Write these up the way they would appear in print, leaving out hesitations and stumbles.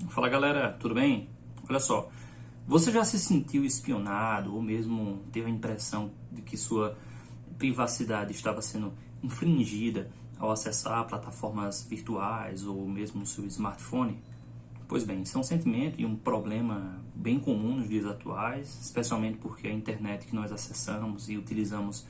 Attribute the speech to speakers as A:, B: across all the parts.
A: Fala galera, tudo bem? Olha só, você já se sentiu espionado ou mesmo teve a impressão de que sua privacidade estava sendo infringida ao acessar plataformas virtuais ou mesmo no seu smartphone? Pois bem, isso é um sentimento e um problema bem comum nos dias atuais, especialmente porque a internet que nós acessamos e utilizamos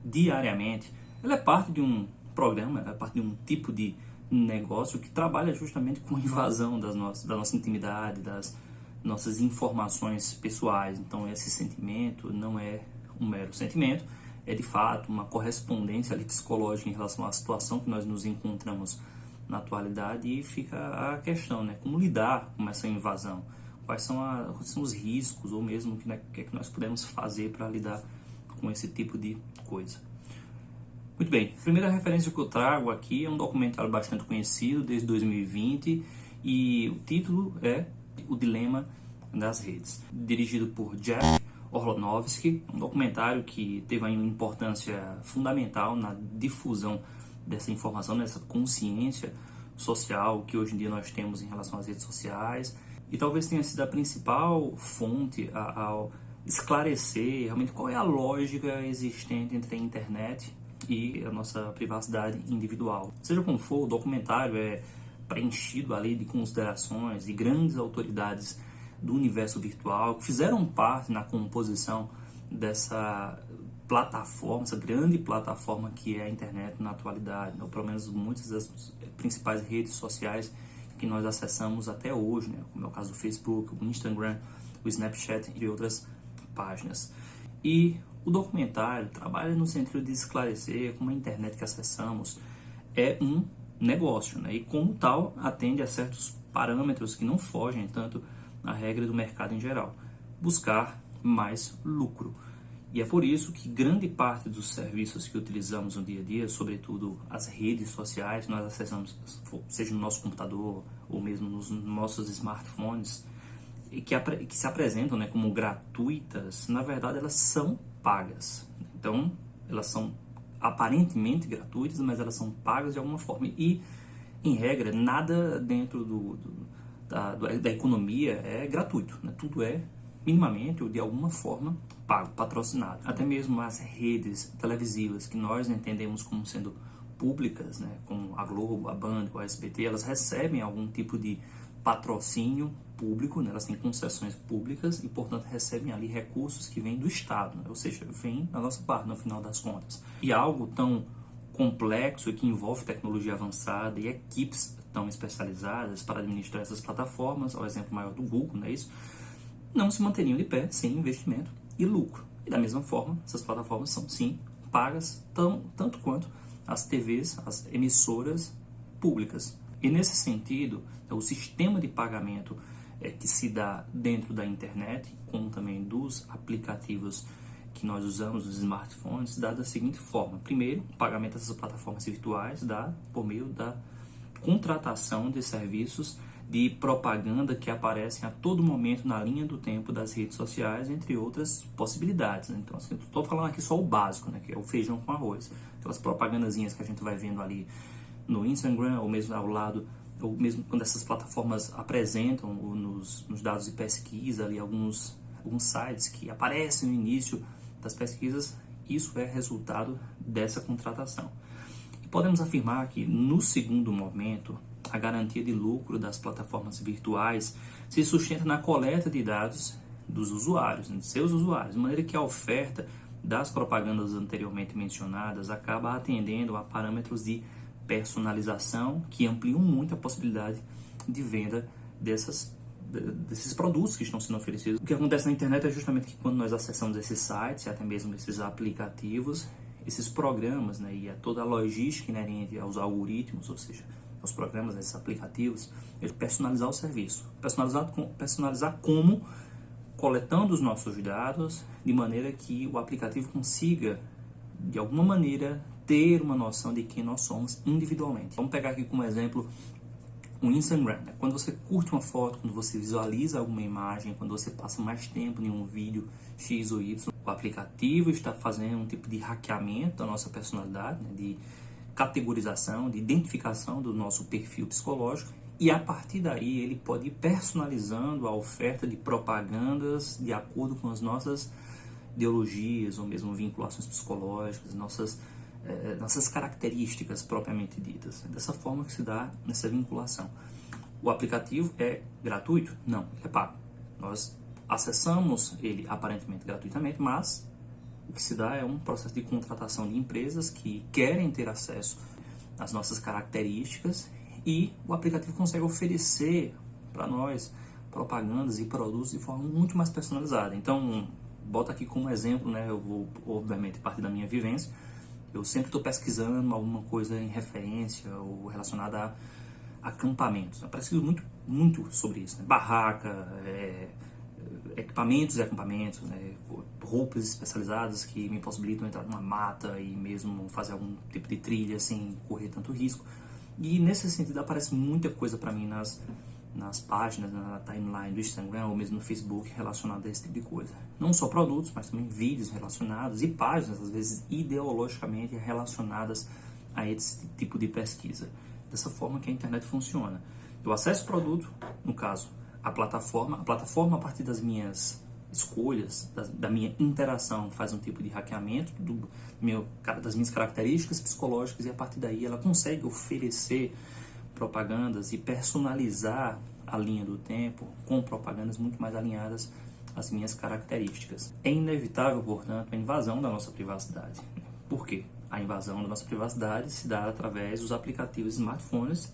A: diariamente, ela é parte de um programa, ela é parte de um tipo de negócio que trabalha justamente com a invasão da nossa intimidade, das nossas informações pessoais. Então esse sentimento não é um mero sentimento, é de fato uma correspondência ali psicológica em relação à situação que nós nos encontramos na atualidade, e fica a questão, né? Como lidar com essa invasão? Quais são os riscos, ou mesmo o que é que nós podemos fazer para lidar com esse tipo de coisa? Muito bem, a primeira referência que eu trago aqui é um documentário bastante conhecido desde 2020 e o título é O Dilema das Redes, dirigido por Jeff Orlonovsky, um documentário que teve uma importância fundamental na difusão dessa informação, dessa consciência social que hoje em dia nós temos em relação às redes sociais, e talvez tenha sido a principal fonte ao esclarecer realmente qual é a lógica existente entre a internet e a nossa privacidade individual. Seja como for, o documentário é preenchido ali de considerações de grandes autoridades do universo virtual que fizeram parte na composição dessa plataforma, essa grande plataforma que é a internet na atualidade, ou pelo menos muitas das principais redes sociais que nós acessamos até hoje, né? Como é o caso do Facebook, o Instagram, o Snapchat e outras páginas. E o documentário trabalha no sentido de esclarecer como a internet que acessamos é um negócio, né? E como tal atende a certos parâmetros que não fogem tanto à regra do mercado em geral, buscar mais lucro. E é por isso que grande parte dos serviços que utilizamos no dia a dia, sobretudo as redes sociais, nós acessamos, seja no nosso computador ou mesmo nos nossos smartphones, e que se apresentam, né, como gratuitas, na verdade elas são pagas. Então, elas são aparentemente gratuitas, mas elas são pagas de alguma forma. E, em regra, nada dentro da economia é gratuito, né? Tudo é minimamente ou de alguma forma pago, patrocinado. Até mesmo as redes televisivas que nós entendemos como sendo públicas, né, como a Globo, a Band, o SBT, elas recebem algum tipo de patrocínio público, né? Elas têm concessões públicas e, portanto, recebem ali recursos que vêm do Estado, né? Ou seja, vem da nossa parte no final das contas. E algo tão complexo e que envolve tecnologia avançada e equipes tão especializadas para administrar essas plataformas, ao exemplo maior do Google, não é isso? Não se manteriam de pé sem investimento e lucro. E da mesma forma, essas plataformas são sim pagas tanto quanto as TVs, as emissoras públicas. E nesse sentido, o sistema de pagamento que se dá dentro da internet, como também dos aplicativos que nós usamos nos smartphones, se dá da seguinte forma. Primeiro, o pagamento dessas plataformas virtuais dá por meio da contratação de serviços de propaganda que aparecem a todo momento na linha do tempo das redes sociais, entre outras possibilidades, né? Então, assim, estou falando aqui só o básico, né, que é o feijão com arroz. Aquelas propagandazinhas que a gente vai vendo ali no Instagram, ou mesmo ao lado, ou mesmo quando essas plataformas apresentam nos dados de pesquisa ali alguns sites que aparecem no início das pesquisas, isso é resultado dessa contratação. E podemos afirmar que no segundo momento, a garantia de lucro das plataformas virtuais se sustenta na coleta de dados dos usuários, de seus usuários, de maneira que a oferta das propagandas anteriormente mencionadas acaba atendendo a parâmetros de personalização que ampliam muito a possibilidade de venda desses produtos que estão sendo oferecidos. O que acontece na internet é justamente que quando nós acessamos esses sites, e até mesmo esses aplicativos, esses programas, né, e toda a logística inerente aos algoritmos, ou seja, aos programas, esses aplicativos, ele personalizar o serviço. Personalizar como? Coletando os nossos dados de maneira que o aplicativo consiga, de alguma maneira, ter uma noção de quem nós somos individualmente. Vamos pegar aqui como exemplo o Instagram, né? Quando você curte uma foto, quando você visualiza alguma imagem, quando você passa mais tempo em um vídeo X ou Y, o aplicativo está fazendo um tipo de hackeamento da nossa personalidade, né? De categorização, de identificação do nosso perfil psicológico, E a partir daí ele pode ir personalizando a oferta de propagandas de acordo com as nossas ideologias ou mesmo vinculações psicológicas, nossas características propriamente ditas. Dessa forma que se dá essa vinculação. O aplicativo é gratuito? Não, é pago. Nós acessamos ele aparentemente gratuitamente, mas o que se dá é um processo de contratação de empresas que querem ter acesso às nossas características e o aplicativo consegue oferecer para nós propagandas e produtos de forma muito mais personalizada. Então, bota aqui como exemplo, né? Eu vou, obviamente, partir da minha vivência. Eu sempre estou pesquisando alguma coisa em referência ou relacionada a acampamentos. Eu pesquiso muito sobre isso, né? Barraca, equipamentos e acampamentos, né? Roupas especializadas que me possibilitam entrar numa mata e mesmo fazer algum tipo de trilha sem correr tanto risco. E nesse sentido aparece muita coisa para mim nas páginas, na timeline do Instagram ou mesmo no Facebook relacionada a esse tipo de coisa. Não só produtos, mas também vídeos relacionados e páginas, às vezes ideologicamente relacionadas a esse tipo de pesquisa. Dessa forma que a internet funciona. Eu acesso o produto, no caso, a plataforma a partir das minhas escolhas, da minha interação, faz um tipo de hackeamento das minhas características psicológicas e a partir daí ela consegue oferecer propagandas e personalizar a linha do tempo com propagandas muito mais alinhadas às minhas características. É inevitável, portanto, a invasão da nossa privacidade. Por quê? A invasão da nossa privacidade se dá através dos aplicativos smartphones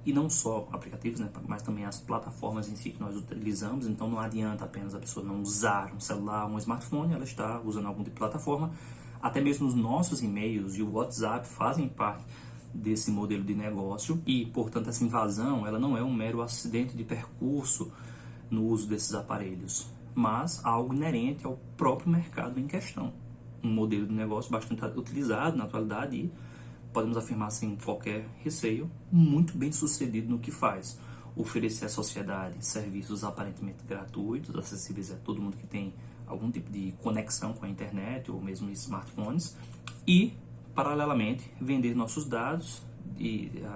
A: e não só aplicativos, né, mas também as plataformas em si que nós utilizamos. Então não adianta apenas a pessoa não usar um celular, um smartphone, ela está usando algum tipo de plataforma. Até mesmo os nossos e-mails e o WhatsApp fazem parte desse modelo de negócio e, portanto, essa invasão ela não é um mero acidente de percurso no uso desses aparelhos, mas algo inerente ao próprio mercado em questão. Um modelo de negócio bastante utilizado na atualidade e, podemos afirmar sem qualquer receio, muito bem sucedido no que faz. Oferecer à sociedade serviços aparentemente gratuitos, acessíveis a todo mundo que tem algum tipo de conexão com a internet ou mesmo smartphones e, paralelamente, vender nossos dados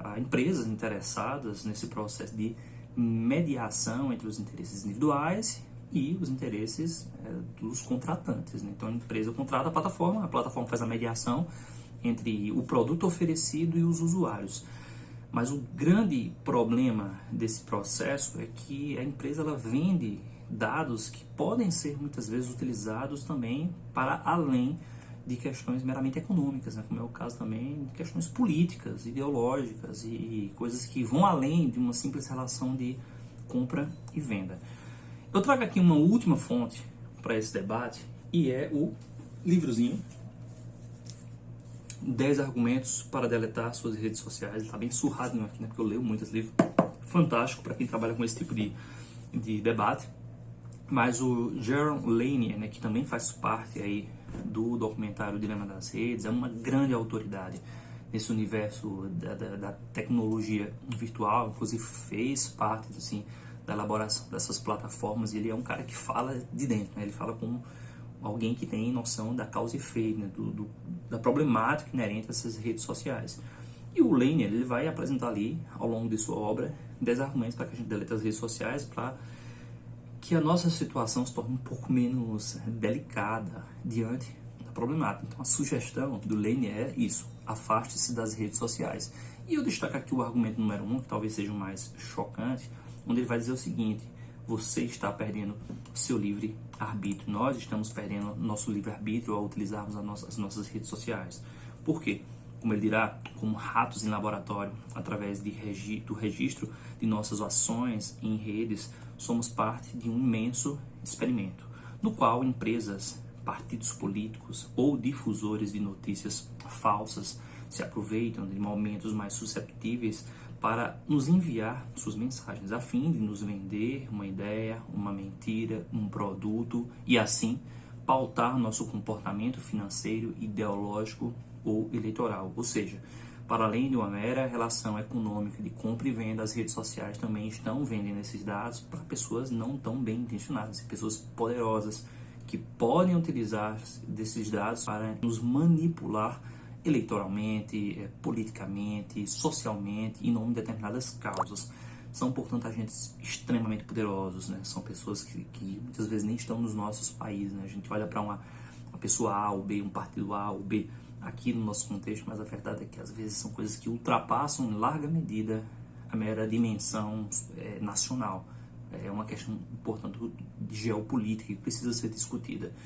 A: a empresas interessadas nesse processo de mediação entre os interesses individuais e os interesses dos contratantes, né? Então a empresa contrata a plataforma faz a mediação entre o produto oferecido e os usuários. Mas o grande problema desse processo é que a empresa ela vende dados que podem ser muitas vezes utilizados também para além de questões meramente econômicas, né? Como é o caso também de questões políticas, ideológicas e coisas que vão além de uma simples relação de compra e venda. Eu trago aqui uma última fonte para esse debate e é o livrozinho 10 argumentos para deletar suas redes sociais. Ele está bem surrado aqui, né? Porque eu leio muitos livros. Fantástico para quem trabalha com esse tipo de debate. Mas o Jaron Lanier, né, que também faz parte aí do documentário O Dilema das Redes, é uma grande autoridade nesse universo da tecnologia virtual. Inclusive fez parte assim, da elaboração dessas plataformas. E ele é um cara que fala de dentro, né? Ele fala com alguém que tem noção da causa e efeito, né, da problemática inerente a essas redes sociais. E o Lanier, ele vai apresentar ali, ao longo de sua obra, 10 argumentos para que a gente delete as redes sociais, para que a nossa situação se torne um pouco menos delicada diante da problemática. Então a sugestão do Lanier é isso: afaste-se das redes sociais. E eu destaco aqui o argumento número 1, que talvez seja o mais chocante, onde ele vai dizer o seguinte: você está perdendo seu livre-arbítrio. Nós estamos perdendo nosso livre-arbítrio ao utilizarmos as nossas redes sociais. Por quê? Como ele dirá, como ratos em laboratório, através do registro de nossas ações em redes, somos parte de um imenso experimento, no qual empresas, partidos políticos ou difusores de notícias falsas se aproveitam de momentos mais susceptíveis para nos enviar suas mensagens, a fim de nos vender uma ideia, uma mentira, um produto e assim pautar nosso comportamento financeiro, ideológico ou eleitoral. Ou seja, para além de uma mera relação econômica de compra e venda, as redes sociais também estão vendendo esses dados para pessoas não tão bem intencionadas, pessoas poderosas que podem utilizar desses dados para nos manipular eleitoralmente, politicamente, socialmente, em nome de determinadas causas. são, portanto, agentes extremamente poderosos, né? São pessoas que muitas vezes nem estão nos nossos países, né? A gente olha para uma pessoa A ou B, um partido A ou B aqui no nosso contexto, mas a verdade é que às vezes são coisas que ultrapassam em larga medida a mera dimensão nacional. É uma questão, portanto, de geopolítica que precisa ser discutida.